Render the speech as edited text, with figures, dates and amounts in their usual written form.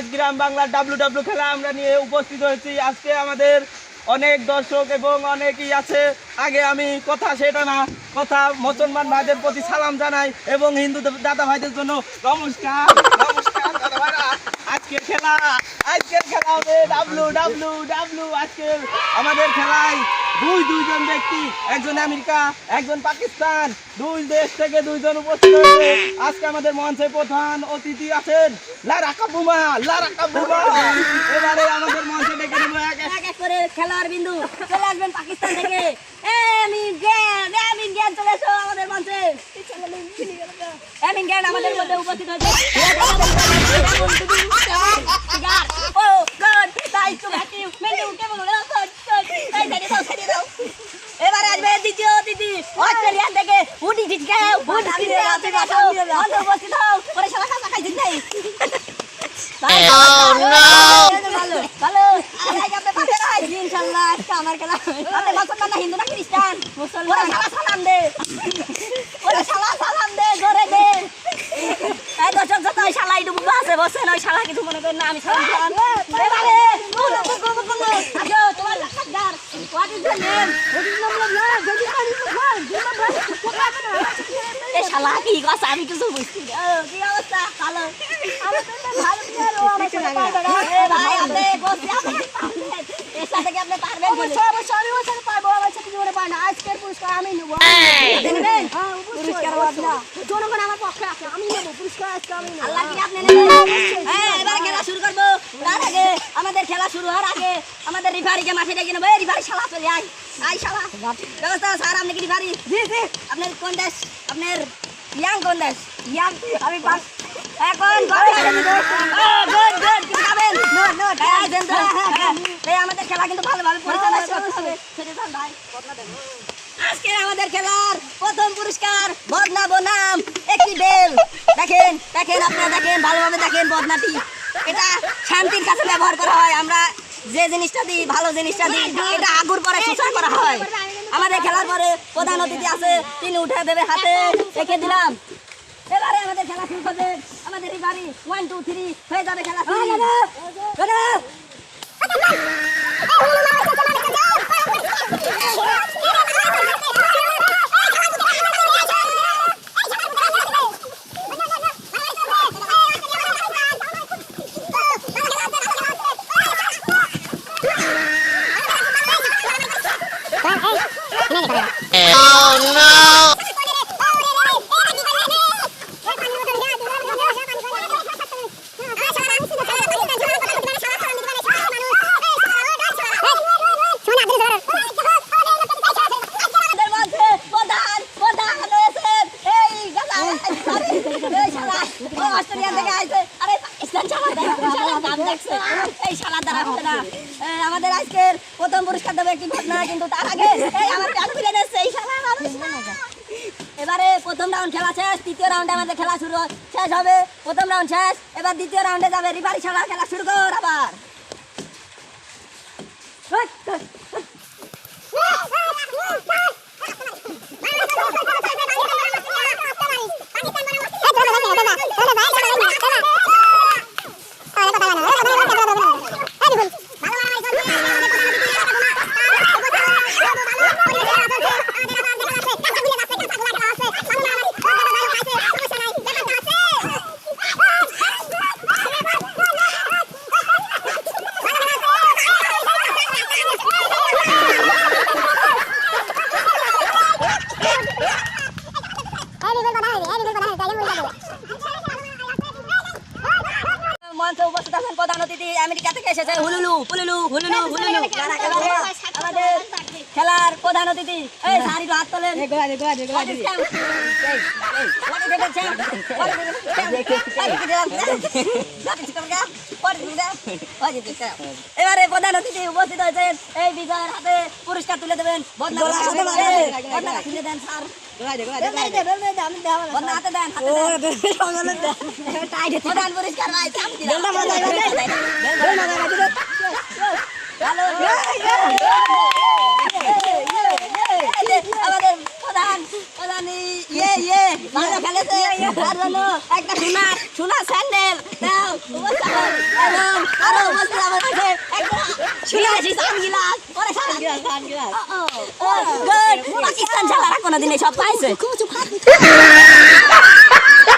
আজ গ্রাম বাংলার ডাব্লিউ খেলা আমরা নিয়ে উপস্থিত হয়েছি। আজকে আমাদের অনেক দর্শক এবং অনেকেই আছে। আগে আমি কথা সেটা না, কথা মুসলমান ভাইদের প্রতি সালাম জানাই এবং হিন্দু দাদা ভাইদের জন্য নমস্কার। নমস্কার দাদা ভাইরা। আজকের খেলা হবে ডাব্লিউ। আজকের আমাদের খেলায় দুইজন ব্যক্তি, একজন আমেরিকা একজন পাকিস্তান, দুই দেশ থেকে দুইজন উপস্থিত হয়েছে। আজকে আমাদের মঞ্চে প্রধান অতিথি আছেন লারা কাবুমা। এবারে আমাদের মঞ্চে ডেকে নেব এক এক করে খেলোয়াড় বিন্দু চলে আসবেন পাকিস্তান থেকে। আমিন জ্ঞান চলে এসো আমাদের মঞ্চে। আমিন জ্ঞান আমাদের মধ্যে উপস্থিত হয়েছে। এবারে আসবে দ্বিতীয় অতিথি অস্ট্রেলিয়া থেকে উপস্থিত হও। পরে সবাই খাওয়া খাইছেন নাই ভালো ইনশাআল্লাহ। আজকে আমার খেলা মুসলমান না হিন্দু না খ্রিস্টান? মুসলমান। সালাম দে জোরে দে। এই দর্শক যত ওই শালা একটু বুঝা আছে বসেন, ওই শালা কিছু মনে করেন না, আমি সালাম দিলাম। এবারে তোমার লাগার হোয়াট ইজ দ্য নেম? এই শালা কি কথা আমি কিছু বুঝছি না। কি অবস্থা? ভালো। আমি তো ভালো প্লেয়ার, ও আমার সাথে পারবে না। ভাই আপনি বসে আপনি এর সাথে কি আপনি পারবেন? অবশ্যই আমি ওর সাথে পারবো, আমার সাথে জীবনে পারবে না। আজকের পুরস্কার আমি নেব। দেখবেন পুরস্কার না, জনগণ আমার পক্ষে আছে, আমি নেব পুরস্কার। আজকে আমি নেব। আল্লাহ কি আপনি নেবেন? হ্যাঁ, এবার খেলা শুরু করব। তার আগে আমাদের খেলা শুরু হওয়ার আগে আমাদের রিফারিকে মাঠে ডেকে নেব। এই রিফারি শালা চলে আয় শালা। ব্যবস্থা স্যার, আপনি কি রিফারি? জি আপনার কোন দেশ? আপনার ইয়াং কোন দেশ? ইয়াং আমি পাস। এখন গুড কি খাবেন? নোট এই আমাদের খেলা কিন্তু ভালোভাবে পরিচালনা করতে হবে। সেটা ভাই বদনা দেন। আজকে আমাদের খেলার প্রথম পুরস্কার বদনা বনাম একটি বেল। দেখেন আপনারা দেখেন, ভালোভাবে দেখেন বদনাটি। এটা শান্তির কাছে ব্যবহার করা হয়। আমরা যে জিনিসটা দিই, ভালো জিনিসটা দিই, এটা আগুর পরে সূচনা করা হয়। আমাদের খেলার পরে প্রধান অতিথি আছে, তিনি উঠে দেবে, হাতে রেখে দিলাম। এবারে আমাদের খেলা শুরু করবে আমাদের রিফারি। 1 2 3 হয়ে যাবে খেলা শুরু। Oh no! আমাদের আজকের প্রথম পুরস্কার দেবে একটি ঘটনা, কিন্তু তার আগে এবারে প্রথম রাউন্ড খেলা শেষ, তৃতীয় রাউন্ডে আমাদের খেলা শুরু শেষ হবে। প্রথম রাউন্ড শেষ, এবার দ্বিতীয় রাউন্ডে যাবে রিফারি শালা। খেলা শুরু কর আবার। মঞ্চে উপস্থিত আছেন প্রধান অতিথি, আমেরিকা থেকে এসেছে হুলুলু। আমাদের খেলার প্রধান অতিথি, এই সারি হাত তোলেন। এবারে প্রধান অতিথি উপস্থিত হয়েছেন, এই বিজয়ের হাতে পুরস্কার তুলে দেবেন। বদনা তুলে দেন স্যার। প্রধান পুরস্কার আমাদের প্রধান ভালো খেলেছে, একটা সোনা স্যান্ডেল দাও। আরো উপস্থিত আমার কাছে শুনে আসি সানগ্লাস পরে সানগ্লাস গুড পাকিস্তান ছেলেরা কোনোদিন সব পাইছে